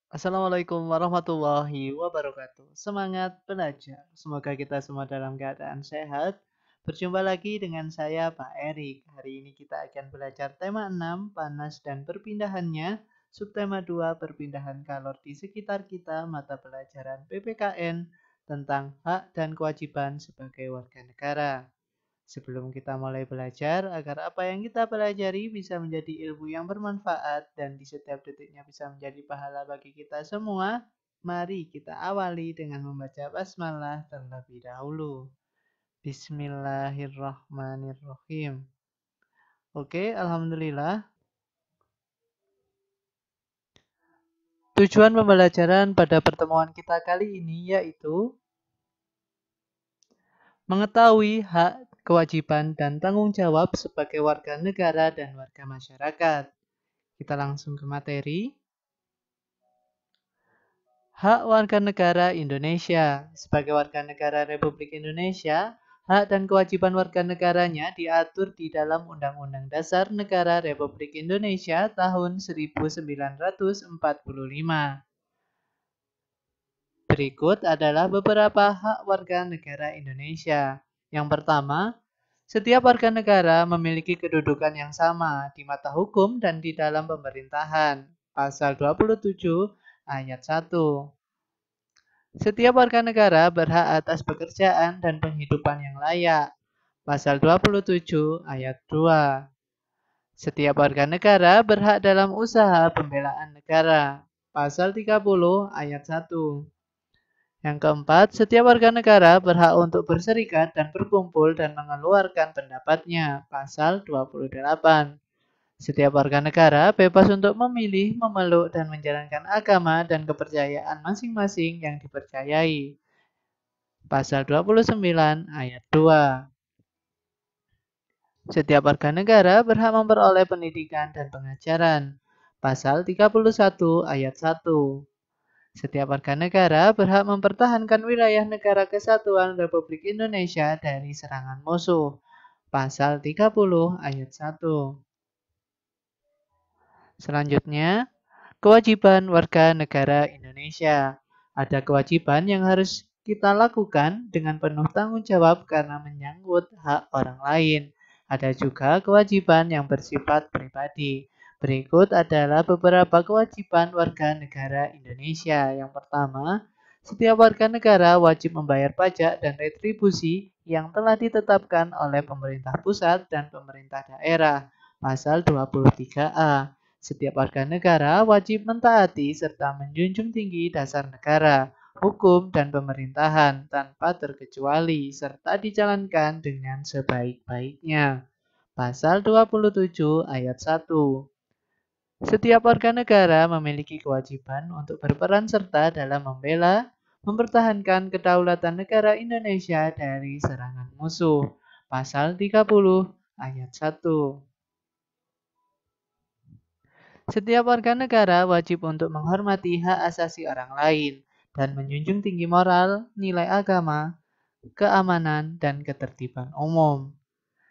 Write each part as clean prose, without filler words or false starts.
Assalamualaikum warahmatullahi wabarakatuh. Semangat belajar. Semoga kita semua dalam keadaan sehat. Berjumpa lagi dengan saya Pak Erik. Hari ini kita akan belajar tema 6, panas dan perpindahannya. Subtema 2, perpindahan kalor di sekitar kita, mata pelajaran PPKN tentang hak dan kewajiban sebagai warga negara. Sebelum kita mulai belajar, agar apa yang kita pelajari bisa menjadi ilmu yang bermanfaat dan di setiap detiknya bisa menjadi pahala bagi kita semua, mari kita awali dengan membaca basmalah terlebih dahulu. Bismillahirrahmanirrahim. Oke, alhamdulillah. Tujuan pembelajaran pada pertemuan kita kali ini yaitu mengetahui hak, kewajiban, dan tanggung jawab sebagai warga negara dan warga masyarakat. Kita langsung ke materi. Hak warga negara Indonesia. Sebagai warga negara Republik Indonesia, hak dan kewajiban warga negaranya diatur di dalam Undang-Undang Dasar Negara Republik Indonesia tahun 1945. Berikut adalah beberapa hak warga negara Indonesia. Yang pertama, setiap warga negara memiliki kedudukan yang sama di mata hukum dan di dalam pemerintahan. Pasal 27 ayat 1. Setiap warga negara berhak atas pekerjaan dan penghidupan yang layak. Pasal 27 ayat 2. Setiap warga negara berhak dalam usaha pembelaan negara. Pasal 30 ayat 1. Yang keempat, setiap warga negara berhak untuk berserikat dan berkumpul dan mengeluarkan pendapatnya. Pasal 28. Setiap warga negara bebas untuk memilih, memeluk, dan menjalankan agama dan kepercayaan masing-masing yang dipercayai. Pasal 29 ayat 2. Setiap warga negara berhak memperoleh pendidikan dan pengajaran. Pasal 31 ayat 1. Setiap warga negara berhak mempertahankan wilayah negara kesatuan Republik Indonesia dari serangan musuh. Pasal 30 ayat 1. Selanjutnya, kewajiban warga negara Indonesia. Ada kewajiban yang harus kita lakukan dengan penuh tanggung jawab karena menyangkut hak orang lain. Ada juga kewajiban yang bersifat pribadi. Berikut adalah beberapa kewajiban warga negara Indonesia. Yang pertama, setiap warga negara wajib membayar pajak dan retribusi yang telah ditetapkan oleh pemerintah pusat dan pemerintah daerah. Pasal 23A. Setiap warga negara wajib mentaati serta menjunjung tinggi dasar negara, hukum, dan pemerintahan tanpa terkecuali serta dijalankan dengan sebaik-baiknya. Pasal 27 ayat 1. Setiap warga negara memiliki kewajiban untuk berperan serta dalam membela, mempertahankan kedaulatan negara Indonesia dari serangan musuh. Pasal 30 ayat 1. Setiap warga negara wajib untuk menghormati hak asasi orang lain dan menjunjung tinggi moral, nilai agama, keamanan, dan ketertiban umum.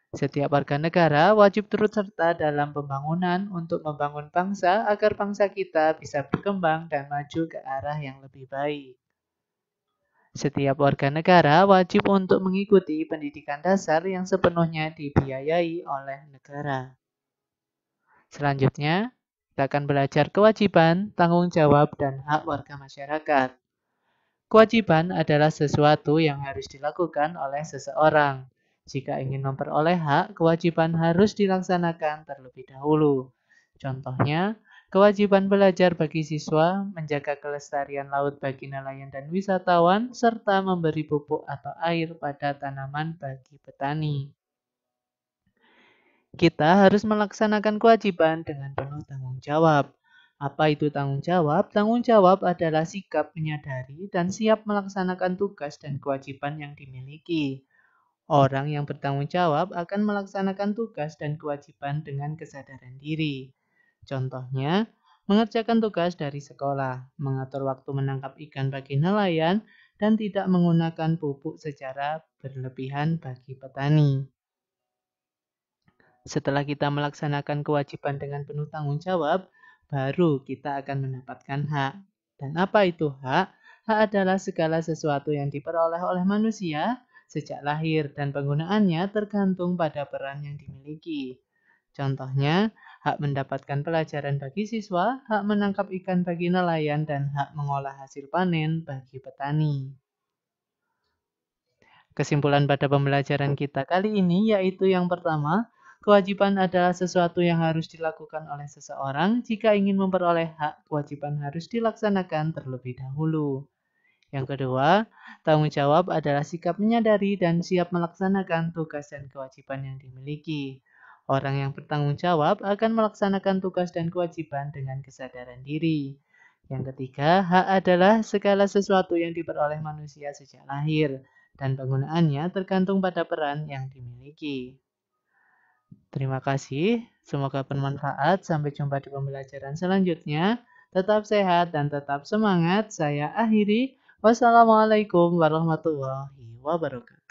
Setiap warga negara wajib turut serta dalam pembangunan untuk membangun bangsa agar bangsa kita bisa berkembang dan maju ke arah yang lebih baik. Setiap warga negara wajib untuk mengikuti pendidikan dasar yang sepenuhnya dibiayai oleh negara. Selanjutnya, kita akan belajar kewajiban, tanggung jawab, dan hak warga masyarakat. Kewajiban adalah sesuatu yang harus dilakukan oleh seseorang. Jika ingin memperoleh hak, kewajiban harus dilaksanakan terlebih dahulu. Contohnya, kewajiban belajar bagi siswa, menjaga kelestarian laut bagi nelayan dan wisatawan, serta memberi pupuk atau air pada tanaman bagi petani. Kita harus melaksanakan kewajiban dengan penuh tanggung jawab. Apa itu tanggung jawab? Tanggung jawab adalah sikap menyadari dan siap melaksanakan tugas dan kewajiban yang dimiliki. Orang yang bertanggung jawab akan melaksanakan tugas dan kewajiban dengan kesadaran diri. Contohnya, mengerjakan tugas dari sekolah, mengatur waktu menangkap ikan bagi nelayan, dan tidak menggunakan pupuk secara berlebihan bagi petani. Setelah kita melaksanakan kewajiban dengan penuh tanggung jawab, baru kita akan mendapatkan hak. Dan apa itu hak? Hak adalah segala sesuatu yang diperoleh oleh manusia sejak lahir dan penggunaannya tergantung pada peran yang dimiliki. Contohnya, hak mendapatkan pelajaran bagi siswa, hak menangkap ikan bagi nelayan, dan hak mengolah hasil panen bagi petani. Kesimpulan pada pembelajaran kita kali ini yaitu yang pertama, kewajiban adalah sesuatu yang harus dilakukan oleh seseorang. Jika ingin memperoleh hak, kewajiban harus dilaksanakan terlebih dahulu. Yang kedua, tanggung jawab adalah sikap menyadari dan siap melaksanakan tugas dan kewajiban yang dimiliki. Orang yang bertanggung jawab akan melaksanakan tugas dan kewajiban dengan kesadaran diri. Yang ketiga, hak adalah segala sesuatu yang diperoleh manusia sejak lahir, dan penggunaannya tergantung pada peran yang dimiliki. Terima kasih, semoga bermanfaat. Sampai jumpa di pembelajaran selanjutnya. Tetap sehat dan tetap semangat. Saya akhiri. Wassalamualaikum warahmatullahi wabarakatuh.